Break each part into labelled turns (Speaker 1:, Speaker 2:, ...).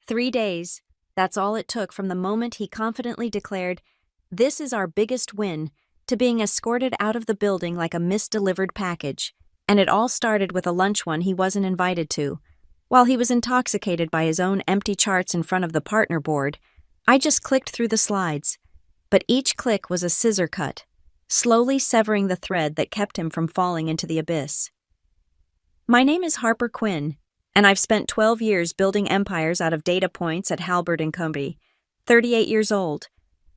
Speaker 1: 3 days. That's all it took from the moment he confidently declared, "This is our biggest win," to being escorted out of the building like a misdelivered package. And it all started with a lunch one he wasn't invited to. While he was intoxicated by his own empty charts in front of the partner board, I just clicked through the slides. But each click was a scissor cut, slowly severing the thread that kept him from falling into the abyss. My name is Harper Quinn, and I've spent 12 years building empires out of data points at Halbert & Company, 38 years old,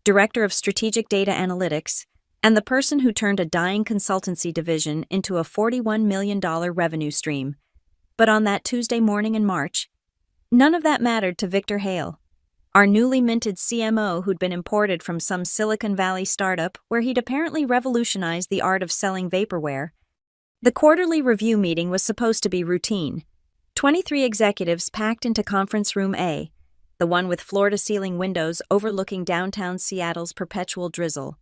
Speaker 1: director of strategic data analytics, and the person who turned a dying consultancy division into a $41 million revenue stream. But on that Tuesday morning in March, none of that mattered to Victor Hale, our newly minted CMO who'd been imported from some Silicon Valley startup where he'd apparently revolutionized the art of selling vaporware. The quarterly review meeting was supposed to be routine. 23 executives packed into Conference Room A, the one with floor-to-ceiling windows overlooking downtown Seattle's perpetual drizzle.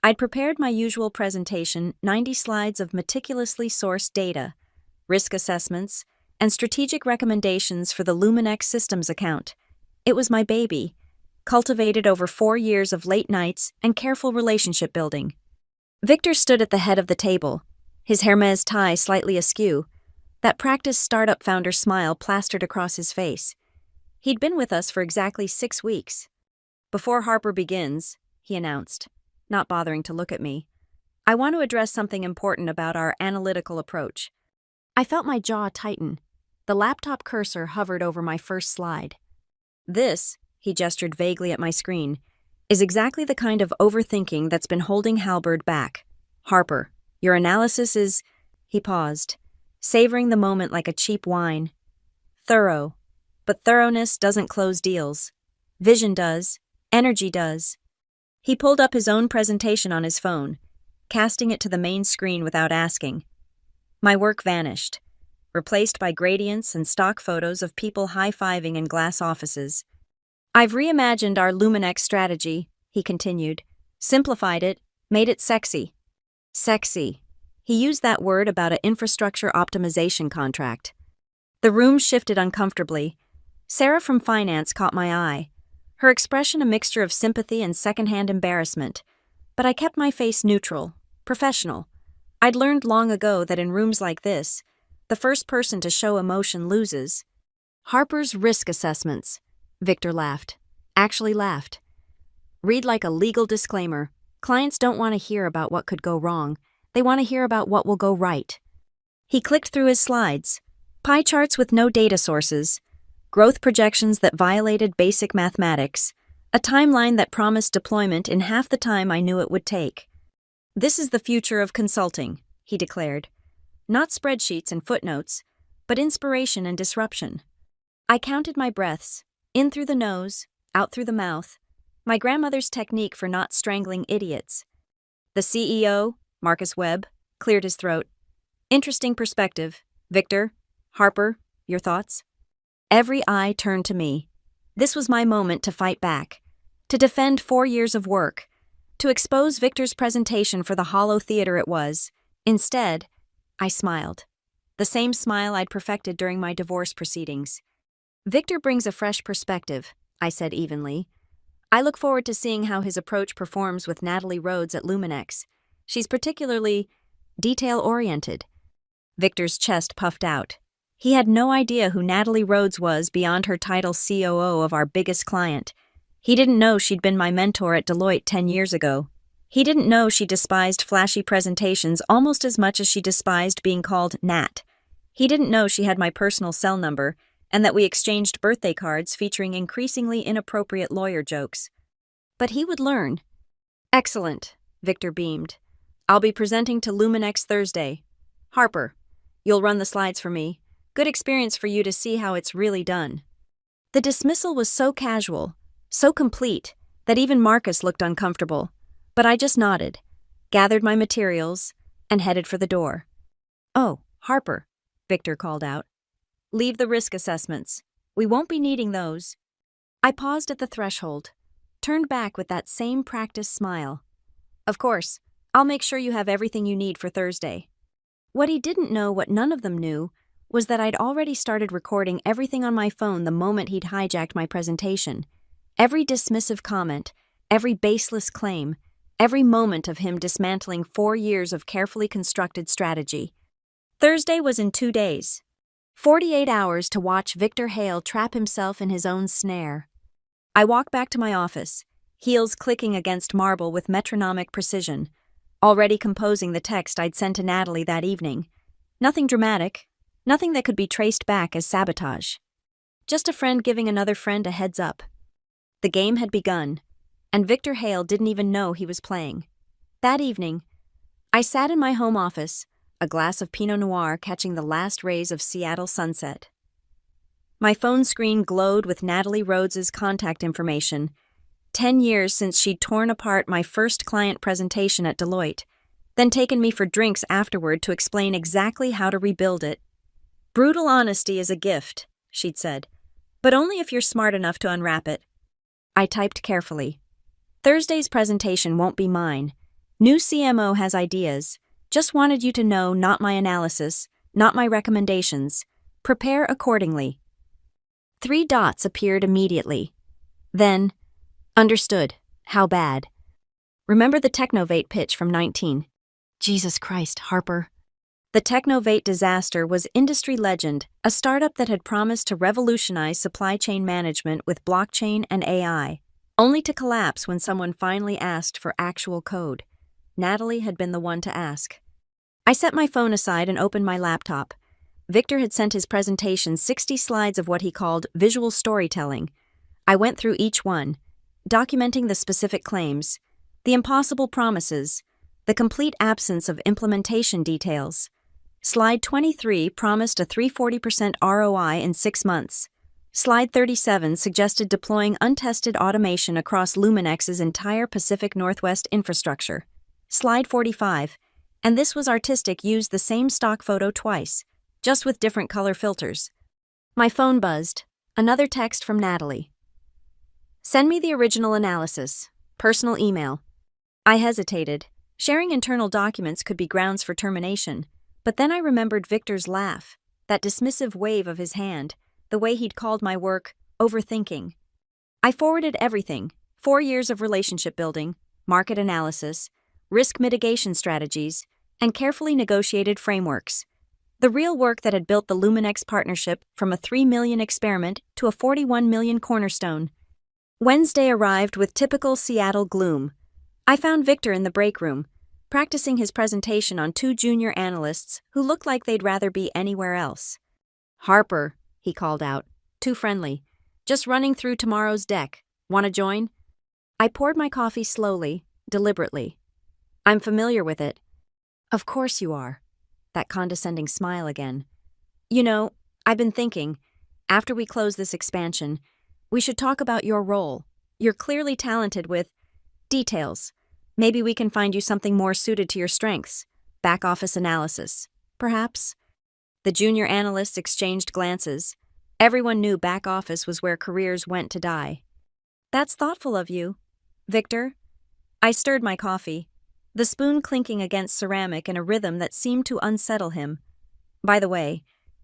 Speaker 1: I'd prepared my usual presentation, 90 slides of meticulously sourced data, risk assessments, and strategic recommendations for the Luminex Systems account. It was my baby, cultivated over 4 years of late nights and careful relationship building. Victor stood at the head of the table, his Hermes tie slightly askew, that practiced startup founder smile plastered across his face. He'd been with us for exactly 6 weeks. "Before Harper begins," he announced, not bothering to look at me, "I want to address something important about our analytical approach." I felt my jaw tighten. The laptop cursor hovered over my first slide. "This," he gestured vaguely at my screen, "is exactly the kind of overthinking that's been holding Halbert back. Harper, your analysis is—" He paused, savoring the moment like a cheap wine. "Thorough. But thoroughness doesn't close deals. Vision does. Energy does." He pulled up his own presentation on his phone, casting it to the main screen without asking. My work vanished, replaced by gradients and stock photos of people high-fiving in glass offices. "I've reimagined our Luminex strategy," he continued, "simplified it, made it sexy." Sexy. He used that word about an infrastructure optimization contract. The room shifted uncomfortably. Sarah from finance caught my eye, her expression a mixture of sympathy and secondhand embarrassment. But I kept my face neutral, professional. I'd learned long ago that in rooms like this, the first person to show emotion loses. "Harper's risk assessments," Victor laughed. Actually laughed. "Read like a legal disclaimer. Clients don't want to hear about what could go wrong. They want to hear about what will go right." He clicked through his slides. Pie charts with no data sources, growth projections that violated basic mathematics, a timeline that promised deployment in half the time I knew it would take. "This is the future of consulting," he declared. "Not spreadsheets and footnotes, but inspiration and disruption." I counted my breaths, in through the nose, out through the mouth, my grandmother's technique for not strangling idiots. The CEO, Marcus Webb, cleared his throat. "Interesting perspective. Victor, Harper, your thoughts?" Every eye turned to me. This was my moment to fight back, to defend 4 years of work, to expose Victor's presentation for the hollow theater it was. Instead, I smiled. The same smile I'd perfected during my divorce proceedings. "Victor brings a fresh perspective," I said evenly. "I look forward to seeing how his approach performs with Natalie Rhodes at Luminex. She's particularly detail-oriented." Victor's chest puffed out. He had no idea who Natalie Rhodes was beyond her title COO of our biggest client. He didn't know she'd been my mentor at Deloitte 10 years ago. He didn't know she despised flashy presentations almost as much as she despised being called Nat. He didn't know she had my personal cell number and that we exchanged birthday cards featuring increasingly inappropriate lawyer jokes. But he would learn. "Excellent," Victor beamed. "I'll be presenting to Luminex Thursday. Harper, you'll run the slides for me. Good experience for you to see how it's really done." The dismissal was so casual, so complete, that even Marcus looked uncomfortable. But I just nodded, gathered my materials, and headed for the door. "Oh, Harper," Victor called out. "Leave the risk assessments. We won't be needing those." I paused at the threshold, turned back with that same practiced smile. "Of course, I'll make sure you have everything you need for Thursday." What he didn't know, what none of them knew, was that I'd already started recording everything on my phone the moment he'd hijacked my presentation. Every dismissive comment, every baseless claim, every moment of him dismantling 4 years of carefully constructed strategy. Thursday was in 2 days. 48 hours to watch Victor Hale trap himself in his own snare. I walk back to my office, heels clicking against marble with metronomic precision, already composing the text I'd sent to Natalie that evening. Nothing dramatic, nothing that could be traced back as sabotage. Just a friend giving another friend a heads up. The game had begun, and Victor Hale didn't even know he was playing. That evening, I sat in my home office, a glass of Pinot Noir catching the last rays of Seattle sunset. My phone screen glowed with Natalie Rhodes's contact information, 10 years since she'd torn apart my first client presentation at Deloitte, then taken me for drinks afterward to explain exactly how to rebuild it. "Brutal honesty is a gift," she'd said, "but only if you're smart enough to unwrap it." I typed carefully. "Thursday's presentation won't be mine. New CMO has ideas. Just wanted you to know not my analysis, not my recommendations. Prepare accordingly." 3 dots appeared immediately. Then, understood. How bad? Remember the Technovate pitch from 19. Jesus Christ, Harper. The Technovate disaster was industry legend, a startup that had promised to revolutionize supply chain management with blockchain and AI, only to collapse when someone finally asked for actual code. Natalie had been the one to ask. I set my phone aside and opened my laptop. Victor had sent his presentation 60 slides of what he called visual storytelling. I went through each one, documenting the specific claims, the impossible promises, the complete absence of implementation details. Slide 23 promised a 340% ROI in 6 months. Slide 37 suggested deploying untested automation across Luminex's entire Pacific Northwest infrastructure. Slide 45, and this was artistic, used the same stock photo twice, just with different color filters. My phone buzzed. Another text from Natalie. "Send me the original analysis. Personal email." I hesitated. Sharing internal documents could be grounds for termination, but then I remembered Victor's laugh, that dismissive wave of his hand, the way he'd called my work overthinking. I forwarded everything: 4 years of relationship building, market analysis, risk mitigation strategies, and carefully negotiated frameworks. The real work that had built the Luminex partnership from a $3 million experiment to a $41 million cornerstone. Wednesday arrived with typical Seattle gloom. I found Victor in the break room, practicing his presentation on 2 junior analysts who looked like they'd rather be anywhere else. "Harper," he called out, too friendly. "Just running through tomorrow's deck. Want to join?" I poured my coffee slowly, deliberately. "I'm familiar with it." "Of course you are." That condescending smile again. "You know, I've been thinking, after we close this expansion, we should talk about your role. You're clearly talented with details. Maybe we can find you something more suited to your strengths. Back office analysis, perhaps?" The junior analysts exchanged glances. Everyone knew back office was where careers went to die. "That's thoughtful of you, Victor." I stirred my coffee, the spoon clinking against ceramic in a rhythm that seemed to unsettle him. "By the way,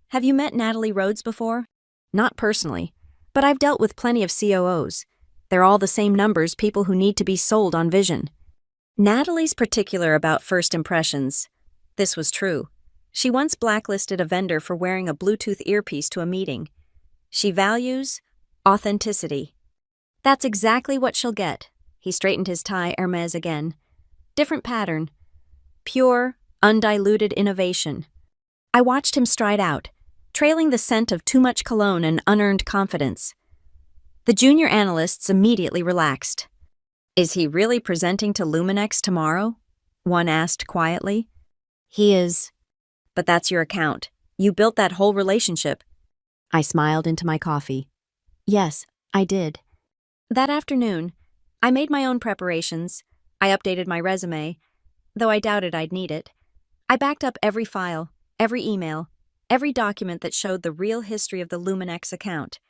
Speaker 1: have you met Natalie Rhodes before?" "Not personally, but I've dealt with plenty of COOs. They're all the same numbers, people who need to be sold on vision." Natalie's particular about first impressions. This was true. She once blacklisted a vendor for wearing a Bluetooth earpiece to a meeting. She values authenticity. "That's exactly what she'll get." He straightened his tie Hermes again. Different pattern. Pure, undiluted innovation. I watched him stride out, trailing the scent of too much cologne and unearned confidence. The junior analysts immediately relaxed. "Is he really presenting to Luminex tomorrow?" one asked quietly. "He is." "But that's your account. You built that whole relationship." I smiled into my coffee. "Yes, I did." That afternoon, I made my own preparations. I updated my resume, though I doubted I'd need it. I backed up every file, every email, every document that showed the real history of the Luminex account,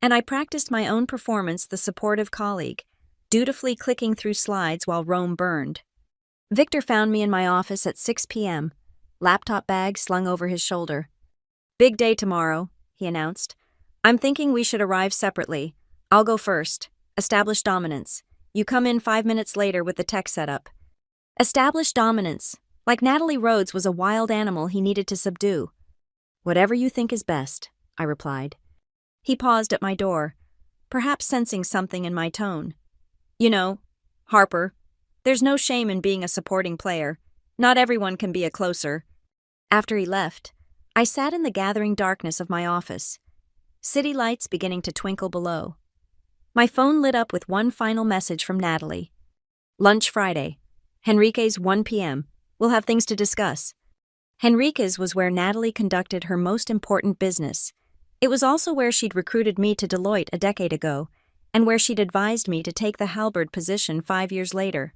Speaker 1: and I practiced my own performance, the supportive colleague, dutifully clicking through slides while Rome burned. Victor found me in my office at 6 p.m., laptop bag slung over his shoulder. Big day tomorrow, he announced. I'm thinking we should arrive separately. I'll go first. Establish dominance. You come in 5 minutes later with the tech setup. Establish dominance. Like Natalie Rhodes was a wild animal he needed to subdue. Whatever you think is best, I replied. He paused at my door, perhaps sensing something in my tone. You know, Harper, there's no shame in being a supporting player. Not everyone can be a closer. After he left, I sat in the gathering darkness of my office, city lights beginning to twinkle below. My phone lit up with one final message from Natalie. Lunch Friday. Henrique's 1 p.m. We'll have things to discuss. Henrique's was where Natalie conducted her most important business. It was also where she'd recruited me to Deloitte a decade ago, and where she'd advised me to take the halberd position 5 years later.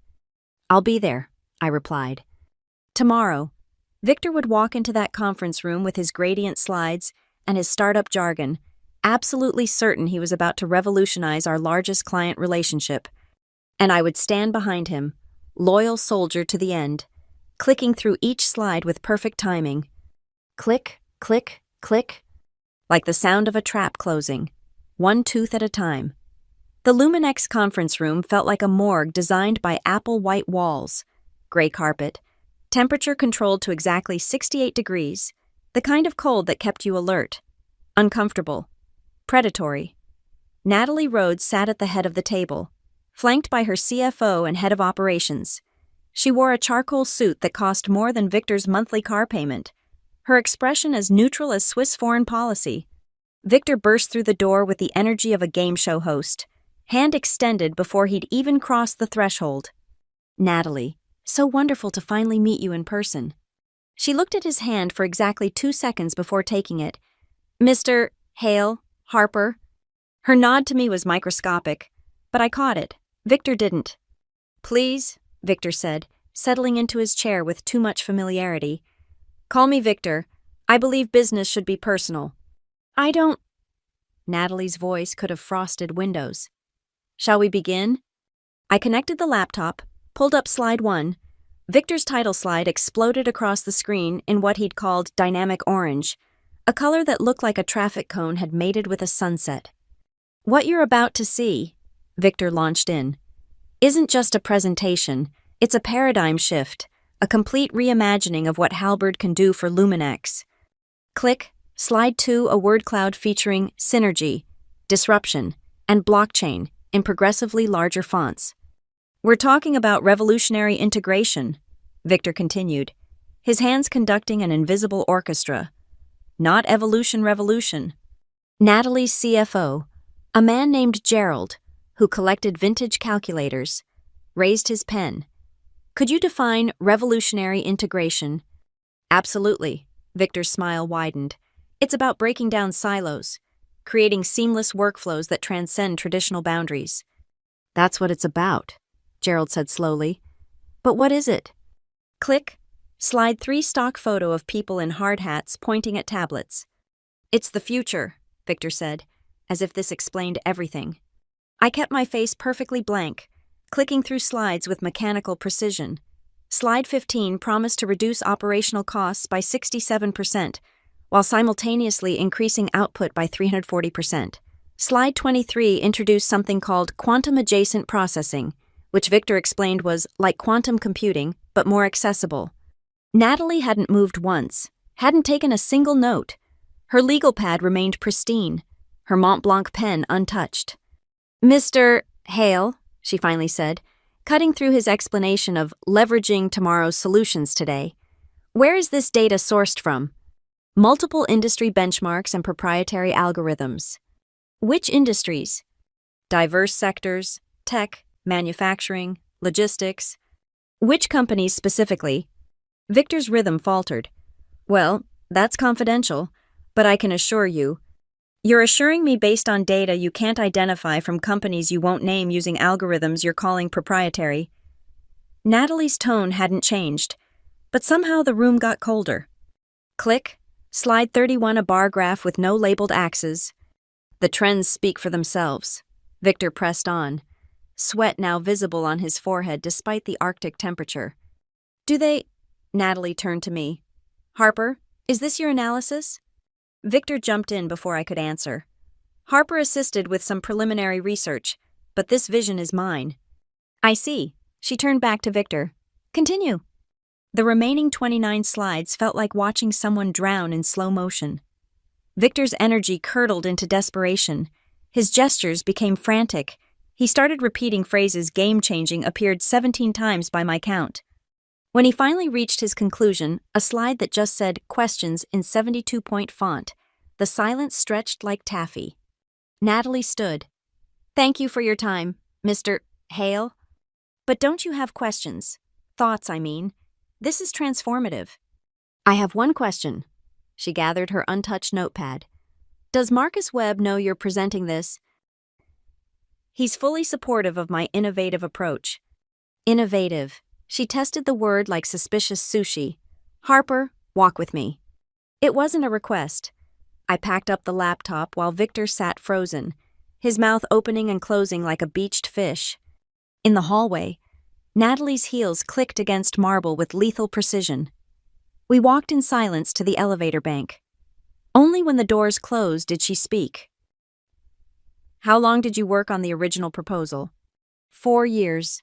Speaker 1: I'll be there, I replied. Tomorrow, Victor would walk into that conference room with his gradient slides and his startup jargon, absolutely certain he was about to revolutionize our largest client relationship. And I would stand behind him, loyal soldier to the end, clicking through each slide with perfect timing. Click, click, click, like the sound of a trap closing, one tooth at a time. The Luminex conference room felt like a morgue designed by apple white walls, gray carpet, temperature controlled to exactly 68 degrees, the kind of cold that kept you alert, uncomfortable, predatory. Natalie Rhodes sat at the head of the table, flanked by her CFO and head of operations. She wore a charcoal suit that cost more than Victor's monthly car payment, her expression as neutral as Swiss foreign policy. Victor burst through the door with the energy of a game show host, hand extended before he'd even crossed the threshold. Natalie, so wonderful to finally meet you in person. She looked at his hand for exactly 2 seconds before taking it. Mr. Hale, Harper. Her nod to me was microscopic, but I caught it. Victor didn't. Please, Victor said, settling into his chair with too much familiarity. Call me Victor. I believe business should be personal. I don't... Natalie's voice could have frosted windows. Shall we begin? I connected the laptop, pulled up slide 1. Victor's title slide exploded across the screen in what he'd called dynamic orange, a color that looked like a traffic cone had mated with a sunset. What you're about to see, Victor launched in, isn't just a presentation, it's a paradigm shift, a complete reimagining of what Halberd can do for Luminex. Click, slide 2, a word cloud featuring synergy, disruption, and blockchain in progressively larger fonts. We're talking about revolutionary integration, Victor continued, his hands conducting an invisible orchestra. Not evolution revolution. Natalie's CFO, a man named Gerald, who collected vintage calculators, raised his pen. Could you define revolutionary integration? Absolutely, Victor's smile widened. It's about breaking down silos, creating seamless workflows that transcend traditional boundaries. That's what it's about, Gerald said slowly. But what is it? Click. Slide 3, stock photo of people in hard hats pointing at tablets. It's the future, Victor said, as if this explained everything. I kept my face perfectly blank, clicking through slides with mechanical precision. Slide 15 promised to reduce operational costs by 67%, while simultaneously increasing output by 340%. Slide 23 introduced something called quantum-adjacent processing, which Victor explained was like quantum computing, but more accessible. Natalie hadn't moved once, hadn't taken a single note. Her legal pad remained pristine, her Mont Blanc pen untouched. Mr. Hale, she finally said, cutting through his explanation of leveraging tomorrow's solutions today. Where is this data sourced from? Multiple industry benchmarks and proprietary algorithms. Which industries? Diverse sectors, tech, manufacturing, logistics. Which companies specifically? Victor's rhythm faltered. Well, that's confidential, but I can assure you. You're assuring me based on data you can't identify from companies you won't name using algorithms you're calling proprietary. Natalie's tone hadn't changed, but somehow the room got colder. Click. Slide 31, a bar graph with no labeled axes. The trends speak for themselves. Victor pressed on, sweat now visible on his forehead despite the Arctic temperature. Do they... Natalie turned to me. Harper, is this your analysis? Victor jumped in before I could answer. Harper assisted with some preliminary research, but this vision is mine. I see. She turned back to Victor. Continue. The remaining 29 slides felt like watching someone drown in slow motion. Victor's energy curdled into desperation. His gestures became frantic. He started repeating phrases game-changing appeared 17 times by my count. When he finally reached his conclusion, a slide that just said questions in 72-point font, the silence stretched like taffy. Natalie stood. Thank you for your time, Mr. Hale. But don't you have questions? Thoughts, I mean. This is transformative. I have one question. She gathered her untouched notepad. Does Marcus Webb know you're presenting this? He's fully supportive of my innovative approach. Innovative. She tested the word like suspicious sushi. Harper, walk with me. It wasn't a request. I packed up the laptop while Victor sat frozen, his mouth opening and closing like a beached fish. In the hallway, Natalie's heels clicked against marble with lethal precision. We walked in silence to the elevator bank. Only when the doors closed did she speak. How long did you work on the original proposal? 4 years.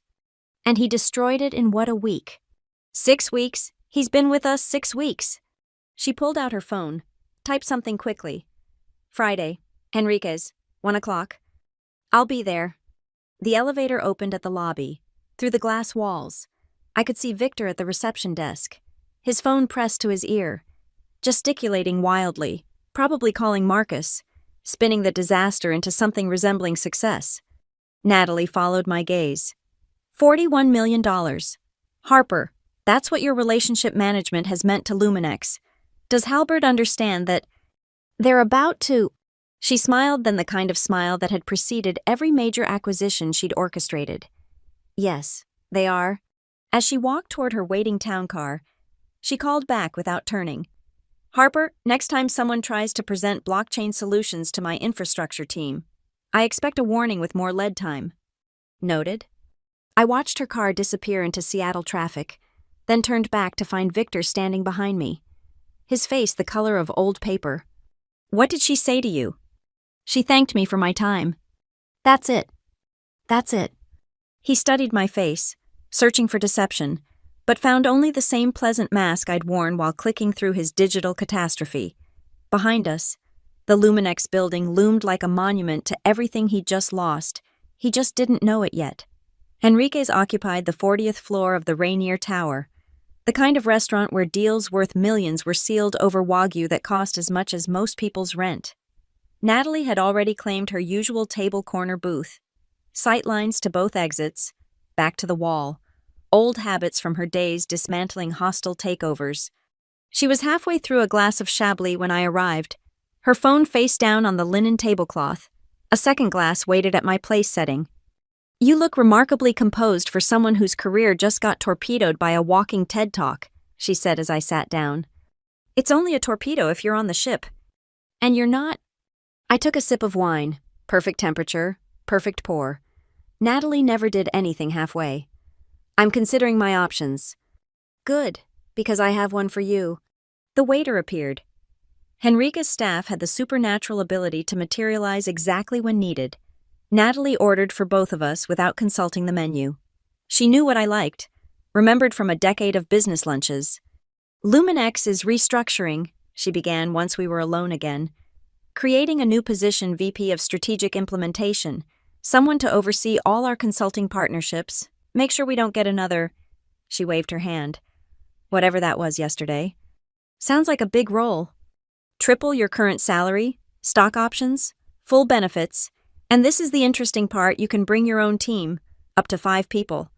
Speaker 1: And he destroyed it in what, a week? 6 weeks? He's been with us 6 weeks. She pulled out her phone, typed something quickly. Friday, Henriquez, 1 o'clock. I'll be there. The elevator opened at the lobby. Through the glass walls, I could see Victor at the reception desk, his phone pressed to his ear, gesticulating wildly, probably calling Marcus, spinning the disaster into something resembling success. Natalie followed my gaze. $41 million. Harper, that's what your relationship management has meant to Luminex. Does Halbert understand that they're about to... She smiled, then the kind of smile that had preceded every major acquisition she'd orchestrated. Yes, they are. As she walked toward her waiting town car, she called back without turning. Harper, next time someone tries to present blockchain solutions to my infrastructure team, I expect a warning with more lead time. Noted. I watched her car disappear into Seattle traffic, then turned back to find Victor standing behind me, his face the color of old paper. What did she say to you? She thanked me for my time. That's it. That's it. He studied my face, searching for deception, but found only the same pleasant mask I'd worn while clicking through his digital catastrophe. Behind us, the Luminex building loomed like a monument to everything he'd just lost. He just didn't know it yet. Henriquez occupied the 40th floor of the Rainier Tower, the kind of restaurant where deals worth millions were sealed over Wagyu that cost as much as most people's rent. Natalie had already claimed her usual table corner booth. Sightlines to both exits, back to the wall. Old habits from her days dismantling hostile takeovers. She was halfway through a glass of Chablis when I arrived, her phone face down on the linen tablecloth. A second glass waited at my place setting. You look remarkably composed for someone whose career just got torpedoed by a walking TED Talk, she said as I sat down. It's only a torpedo if you're on the ship. And you're not? I took a sip of wine. Perfect temperature, perfect pour. Natalie never did anything halfway. I'm considering my options. Good, because I have one for you. The waiter appeared. Henriquez's staff had the supernatural ability to materialize exactly when needed. Natalie ordered for both of us without consulting the menu. She knew what I liked, remembered from a decade of business lunches. Luminex is restructuring, she began once we were alone again, creating a new position, VP of Strategic Implementation, someone to oversee all our consulting partnerships. Make sure we don't get another... She waved her hand. Whatever that was yesterday. Sounds like a big role. Triple your current salary, stock options, full benefits, and this is the interesting part, you can bring your own team, up to 5 people.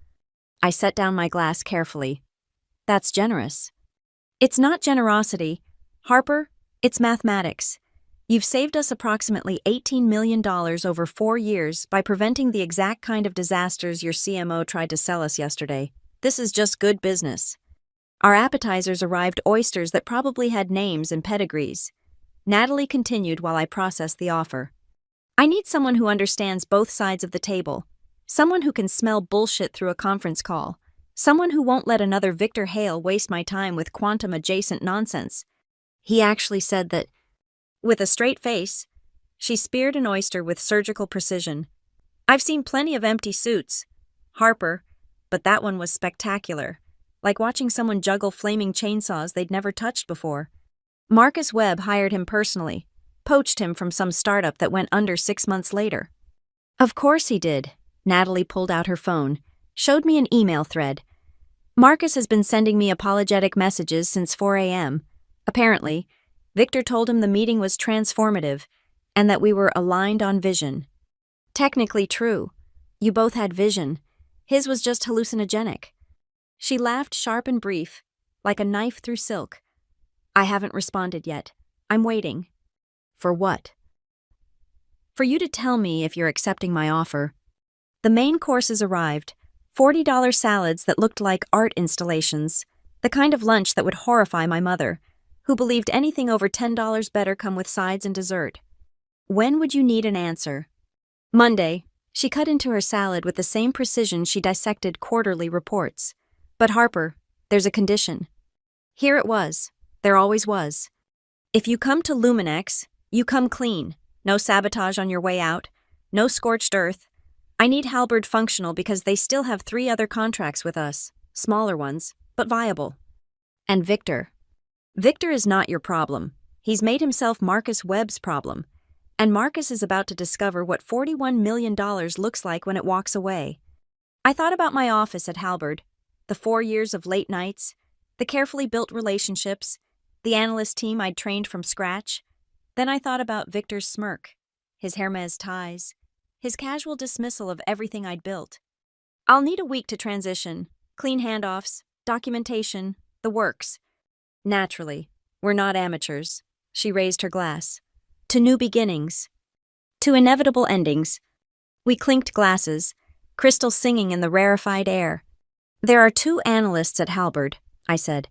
Speaker 1: I set down my glass carefully. That's generous. It's not generosity. Harper, it's mathematics. You've saved us approximately $18 million over 4 years by preventing the exact kind of disasters your CMO tried to sell us yesterday. This is just good business. Our appetizers arrived oysters that probably had names and pedigrees. Natalie continued while I processed the offer. I need someone who understands both sides of the table. Someone who can smell bullshit through a conference call. Someone who won't let another Victor Hale waste my time with quantum-adjacent nonsense. He actually said that... With a straight face, she speared an oyster with surgical precision. I've seen plenty of empty suits, Harper, but that one was spectacular, like watching someone juggle flaming chainsaws they'd never touched before. Marcus Webb hired him personally, poached him from some startup that went under 6 months later. Of course he did. Natalie pulled out her phone, showed me an email thread. Marcus has been sending me apologetic messages since 4 a.m. Apparently, Victor told him the meeting was transformative and that we were aligned on vision. Technically true. You both had vision. His was just hallucinogenic. She laughed sharp and brief, like a knife through silk. I haven't responded yet. I'm waiting. For what? For you to tell me if you're accepting my offer. The main courses arrived, $40 salads that looked like art installations, the kind of lunch that would horrify my mother, who believed anything over $10 better come with sides and dessert. When would you need an answer? Monday. She cut into her salad with the same precision she dissected quarterly reports. But Harper, there's a condition. Here it was. There always was. If you come to Luminex, you come clean. No sabotage on your way out. No scorched earth. I need Halberd functional because they still have 3 other contracts with us. Smaller ones, but viable. And Victor. Victor is not your problem. He's made himself Marcus Webb's problem. And Marcus is about to discover what $41 million looks like when it walks away. I thought about my office at Halberd, the 4 years of late nights, the carefully built relationships, the analyst team I'd trained from scratch. Then I thought about Victor's smirk, his Hermes ties, his casual dismissal of everything I'd built. I'll need a week to transition, clean handoffs, documentation, the works. Naturally, we're not amateurs. She raised her glass. To new beginnings. To inevitable endings. We clinked glasses, crystal singing in the rarefied air. There are 2 analysts at Halberd, I said.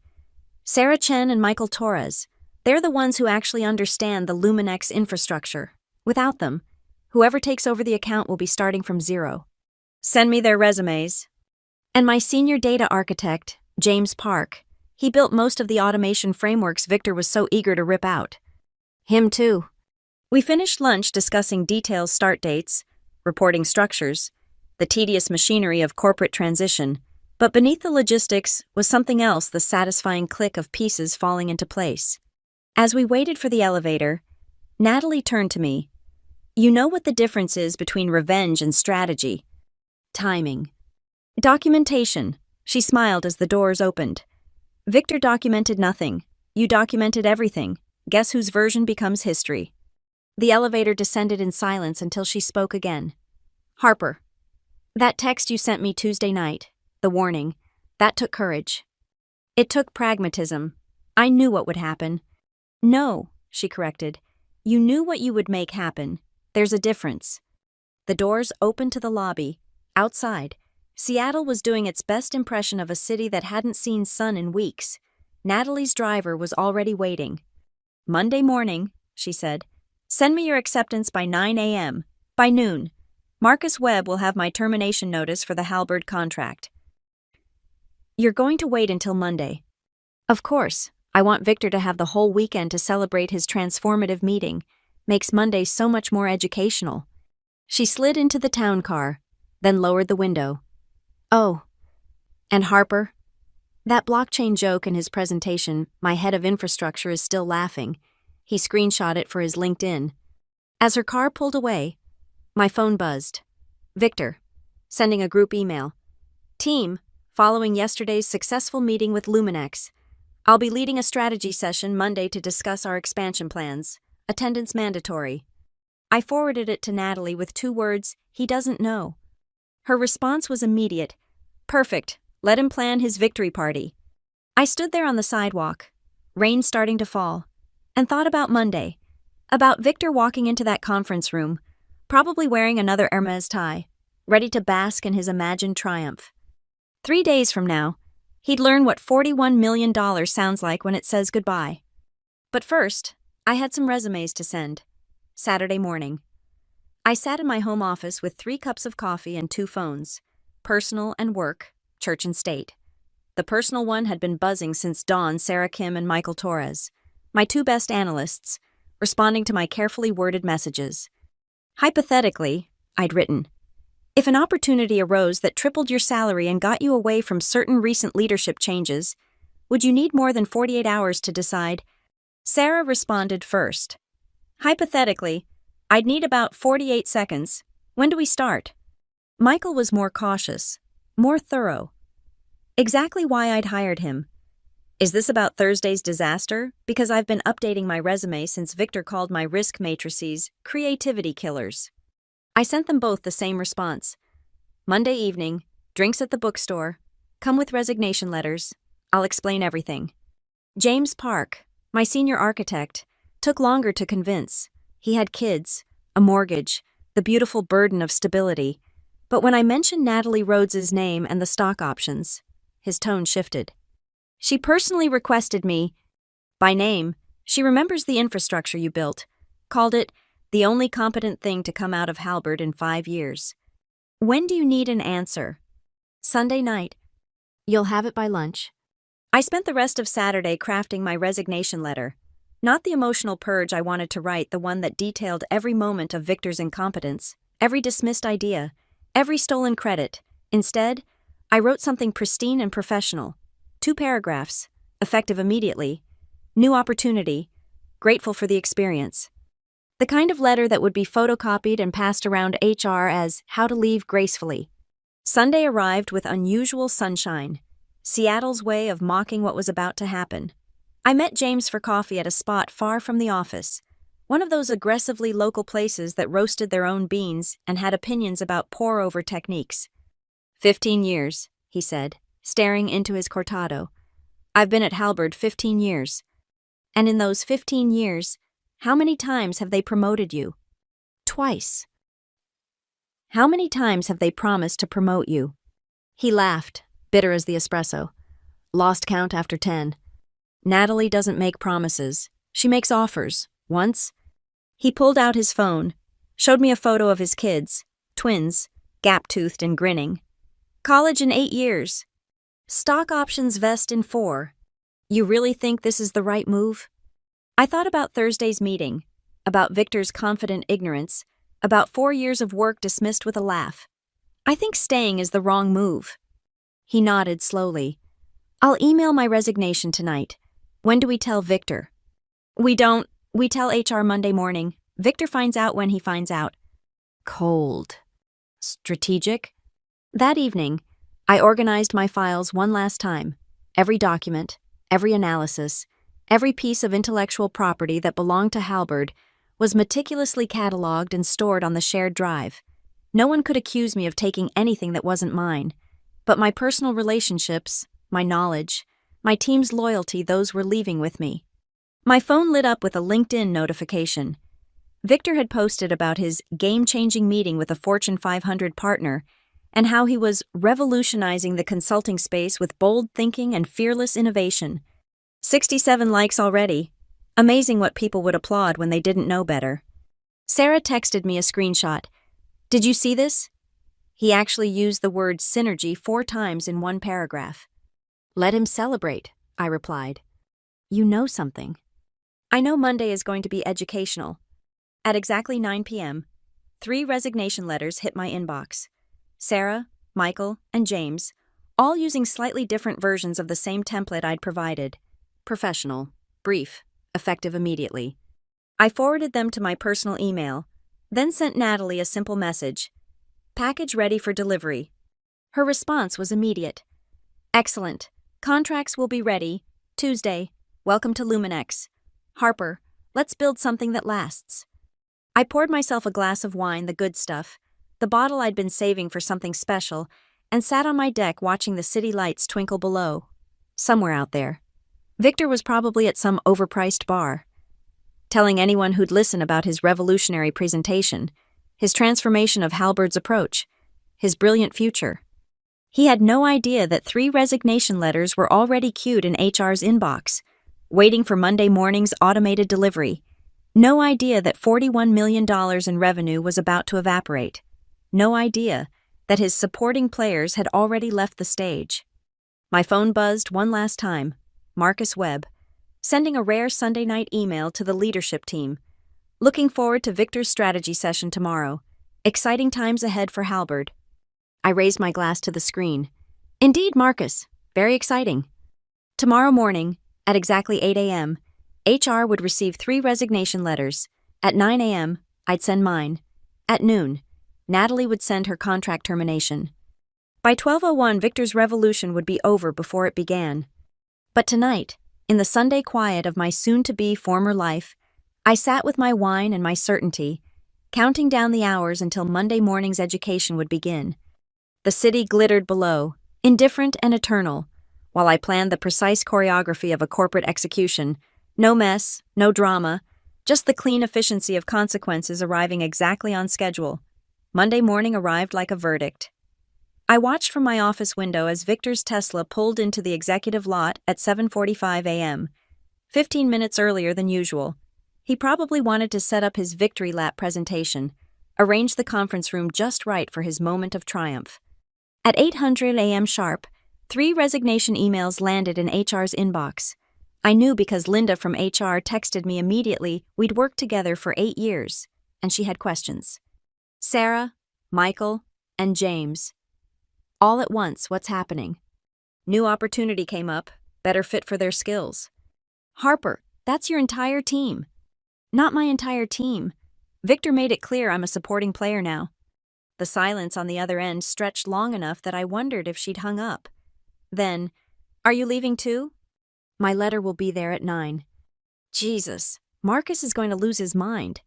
Speaker 1: Sarah Chen and Michael Torres. They're the ones who actually understand the Luminex infrastructure. Without them, whoever takes over the account will be starting from zero. Send me their resumes. And my senior data architect, James Park. He built most of the automation frameworks Victor was so eager to rip out. Him too. We finished lunch discussing details, start dates, reporting structures, the tedious machinery of corporate transition, but beneath the logistics was something else, the satisfying click of pieces falling into place. As we waited for the elevator, Natalie turned to me. You know what the difference is between revenge and strategy? Timing. Documentation. She smiled as the doors opened. Victor documented nothing. You documented everything. Guess whose version becomes history? The elevator descended in silence until she spoke again. Harper. That text you sent me Tuesday night, the warning, that took courage. It took pragmatism. I knew what would happen. No, she corrected. You knew what you would make happen. There's a difference. The doors opened to the lobby. Outside, Seattle was doing its best impression of a city that hadn't seen sun in weeks. Natalie's driver was already waiting. Monday morning, she said. Send me your acceptance by 9 a.m. By noon. Marcus Webb will have my termination notice for the Halberd contract. You're going to wait until Monday. Of course, I want Victor to have the whole weekend to celebrate his transformative meeting. Makes Monday so much more educational. She slid into the town car, then lowered the window. Oh, and Harper? That blockchain joke in his presentation, my head of infrastructure is still laughing. He screenshot it for his LinkedIn. As her car pulled away, my phone buzzed. Victor, sending a group email. Team, following yesterday's successful meeting with Luminex. I'll be leading a strategy session Monday to discuss our expansion plans. Attendance mandatory. I forwarded it to Natalie with 2 words, he doesn't know. Her response was immediate. Perfect, let him plan his victory party. I stood there on the sidewalk, rain starting to fall, and thought about Monday, about Victor walking into that conference room, probably wearing another Hermes tie, ready to bask in his imagined triumph. 3 days from now, he'd learn what $41 million sounds like when it says goodbye. But first, I had some resumes to send. Saturday morning. I sat in my home office with 3 cups of coffee and 2 phones, personal and work, church and state. The personal one had been buzzing since dawn. Sarah Kim and Michael Torres, my 2 best analysts, responding to my carefully worded messages. Hypothetically, I'd written, if an opportunity arose that tripled your salary and got you away from certain recent leadership changes, would you need more than 48 hours to decide? Sarah responded first. Hypothetically, I'd need about 48 seconds. When do we start? Michael was more cautious, more thorough. Exactly why I'd hired him. Is this about Thursday's disaster? Because I've been updating my resume since Victor called my risk matrices creativity killers. I sent them both the same response. Monday evening, drinks at the bookstore, come with resignation letters. I'll explain everything. James Park, my senior architect, took longer to convince. He had kids, a mortgage, the beautiful burden of stability. But when I mentioned Natalie Rhodes's name and the stock options, his tone shifted. She personally requested me, by name, she remembers the infrastructure you built, called it the only competent thing to come out of Halberd in 5 years. When do you need an answer? Sunday night. You'll have it by lunch. I spent the rest of Saturday crafting my resignation letter. Not the emotional purge I wanted to write, the one that detailed every moment of Victor's incompetence, every dismissed idea, every stolen credit. Instead, I wrote something pristine and professional. 2 paragraphs, effective immediately, new opportunity, grateful for the experience. The kind of letter that would be photocopied and passed around HR as how to leave gracefully. Sunday arrived with unusual sunshine, Seattle's way of mocking what was about to happen. I met James for coffee at a spot far from the office, one of those aggressively local places that roasted their own beans and had opinions about pour-over techniques. 15 years, he said, staring into his cortado. I've been at Halberd 15 years. And in those 15 years, how many times have they promoted you? Twice. How many times have they promised to promote you? He laughed, bitter as the espresso. Lost count after 10. Natalie doesn't make promises. She makes offers. Once. He pulled out his phone, showed me a photo of his kids, twins, gap-toothed and grinning. College in 8 years. Stock options vest in 4. You really think this is the right move? I thought about Thursday's meeting, about Victor's confident ignorance, about 4 years of work dismissed with a laugh. I think staying is the wrong move. He nodded slowly. I'll email my resignation tonight. When do we tell Victor? We don't. We tell HR Monday morning. Victor finds out when he finds out. Cold. Strategic? That evening, I organized my files one last time. Every document, every analysis, every piece of intellectual property that belonged to Halberd was meticulously cataloged and stored on the shared drive. No one could accuse me of taking anything that wasn't mine. But my personal relationships, my knowledge, my team's loyalty, those were leaving with me. My phone lit up with a LinkedIn notification. Victor had posted about his game-changing meeting with a Fortune 500 partner and how he was revolutionizing the consulting space with bold thinking and fearless innovation. 67 likes already. Amazing what people would applaud when they didn't know better. Sarah texted me a screenshot. Did you see this? He actually used the word synergy 4 times in one paragraph. Let him celebrate, I replied. You know something. I know Monday is going to be educational. At exactly 9 p.m., 3 resignation letters hit my inbox. Sarah, Michael, and James, all using slightly different versions of the same template I'd provided. Professional, brief, effective immediately. I forwarded them to my personal email, then sent Natalie a simple message. Package ready for delivery. Her response was immediate. Excellent. Contracts will be ready. Tuesday. Welcome to Luminex. Harper, let's build something that lasts. I poured myself a glass of wine, the good stuff, the bottle I'd been saving for something special, and sat on my deck watching the city lights twinkle below. Somewhere out there. Victor was probably at some overpriced bar, telling anyone who'd listen about his revolutionary presentation, his transformation of Halberd's approach, his brilliant future. He had no idea that 3 resignation letters were already queued in HR's inbox, waiting for Monday morning's automated delivery. No idea that $41 million in revenue was about to evaporate. No idea that his supporting players had already left the stage. My phone buzzed one last time. Marcus Webb, sending a rare Sunday night email to the leadership team. Looking forward to Victor's strategy session tomorrow. Exciting times ahead for Halberd. I raised my glass to the screen. Indeed, Marcus. Very exciting. Tomorrow morning, at exactly 8 a.m., HR would receive 3 resignation letters. At 9 a.m., I'd send mine. At noon, Natalie would send her contract termination. By 12:01, Victor's revolution would be over before it began. But tonight, in the Sunday quiet of my soon-to-be former life, I sat with my wine and my certainty, counting down the hours until Monday morning's education would begin. The city glittered below, indifferent and eternal, while I planned the precise choreography of a corporate execution. No mess, no drama, just the clean efficiency of consequences arriving exactly on schedule. Monday morning arrived like a verdict. I watched from my office window as Victor's Tesla pulled into the executive lot at 7:45 a.m., 15 minutes earlier than usual. He probably wanted to set up his victory lap presentation, arrange the conference room just right for his moment of triumph. At 8:00 a.m. sharp, 3 resignation emails landed in HR's inbox. I knew because Linda from HR texted me immediately we'd worked together for 8 years, and she had questions. Sarah, Michael, and James. All at once, what's happening? New opportunity came up, better fit for their skills. Harper, that's your entire team. Not my entire team. Victor made it clear I'm a supporting player now. The silence on the other end stretched long enough that I wondered if she'd hung up. Then, are you leaving too? My letter will be there at 9. Jesus, Marcus is going to lose his mind.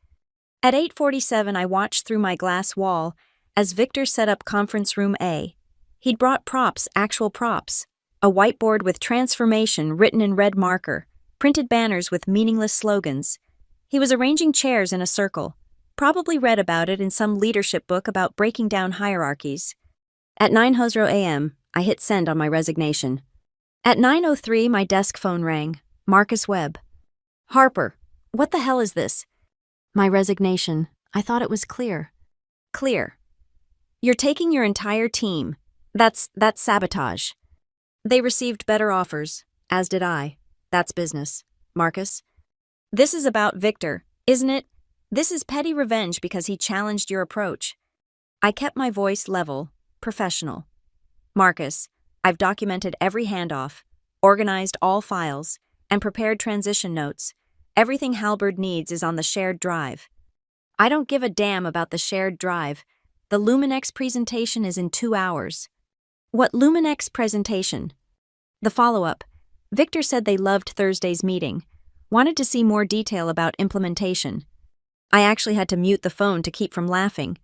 Speaker 1: At 8:47, I watched through my glass wall as Victor set up conference room A. He'd brought props, actual props. A whiteboard with transformation written in red marker, printed banners with meaningless slogans. He was arranging chairs in a circle. Probably read about it in some leadership book about breaking down hierarchies. At 9:00 a.m., I hit send on my resignation. At 9:03, my desk phone rang. Marcus Webb. Harper, what the hell is this? My resignation. I thought it was clear. Clear. You're taking your entire team. That's sabotage. They received better offers, as did I. That's business. Marcus. This is about Victor, isn't it? This is petty revenge because he challenged your approach. I kept my voice level, professional. Marcus, I've documented every handoff, organized all files, and prepared transition notes. Everything Halberd needs is on the shared drive. I don't give a damn about the shared drive. The Luminex presentation is in 2 hours. What Luminex presentation? The follow-up. Victor said they loved Thursday's meeting. Wanted to see more detail about implementation. I actually had to mute the phone to keep from laughing.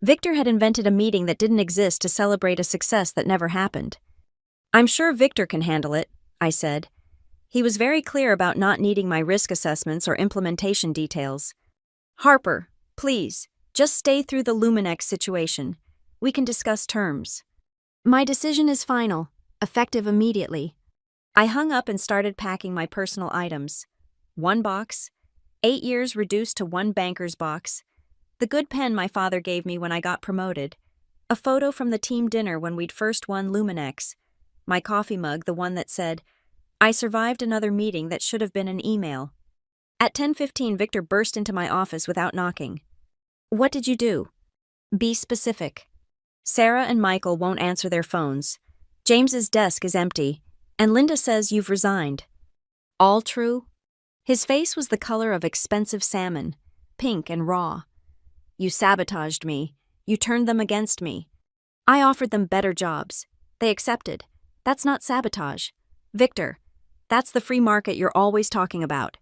Speaker 1: Victor had invented a meeting that didn't exist to celebrate a success that never happened. I'm sure Victor can handle it, I said. He was very clear about not needing my risk assessments or implementation details. Harper, please, just stay through the Luminex situation. We can discuss terms. My decision is final, effective immediately. I hung up and started packing my personal items. 1 box, 8 years reduced to 1 banker's box, the good pen my father gave me when I got promoted, a photo from the team dinner when we'd first won Luminex, my coffee mug, the one that said, I survived another meeting that should have been an email. At 10:15, Victor burst into my office without knocking. What did you do? Be specific. Sarah and Michael won't answer their phones. James's desk is empty, and Linda says you've resigned. All true? His face was the color of expensive salmon, pink and raw. You sabotaged me. You turned them against me. I offered them better jobs. They accepted. That's not sabotage. Victor, that's the free market you're always talking about.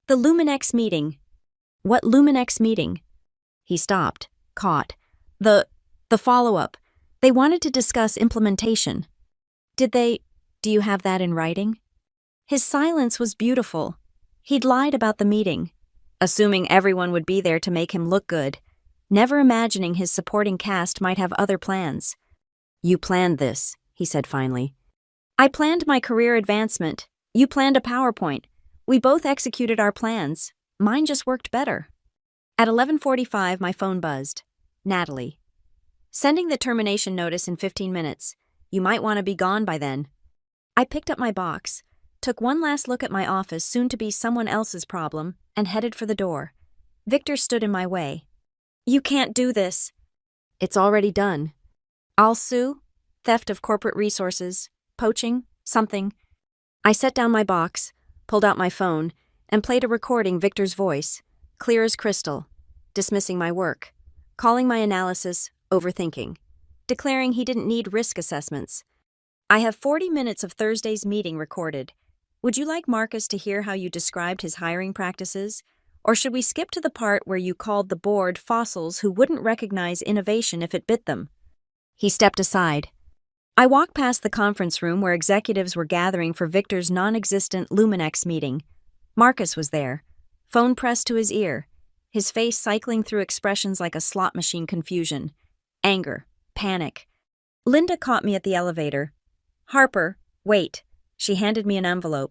Speaker 1: The Luminex meeting. What Luminex meeting? He stopped, caught. The follow-up. They wanted to discuss implementation. Do you have that in writing? His silence was beautiful. He'd lied about the meeting, assuming everyone would be there to make him look good, never imagining his supporting cast might have other plans. You planned this, he said finally. I planned my career advancement. You planned a PowerPoint. We both executed our plans. Mine just worked better. At 11:45, my phone buzzed. Natalie. Sending the termination notice in 15 minutes. You might want to be gone by then. I picked up my box, took one last look at my office, soon to be someone else's problem, and headed for the door. Victor stood in my way. You can't do this. It's already done. I'll sue? Theft of corporate resources, poaching, something. I set down my box, pulled out my phone, and played a recording Victor's voice, clear as crystal, dismissing my work, calling my analysis overthinking, declaring he didn't need risk assessments. I have 40 minutes of Thursday's meeting recorded. Would you like Marcus to hear how you described his hiring practices? Or should we skip to the part where you called the board fossils who wouldn't recognize innovation if it bit them? He stepped aside. I walked past the conference room where executives were gathering for Victor's non-existent Luminex meeting. Marcus was there, phone pressed to his ear, his face cycling through expressions like a slot machine confusion, anger, panic. Linda caught me at the elevator. Harper, wait. She handed me an envelope.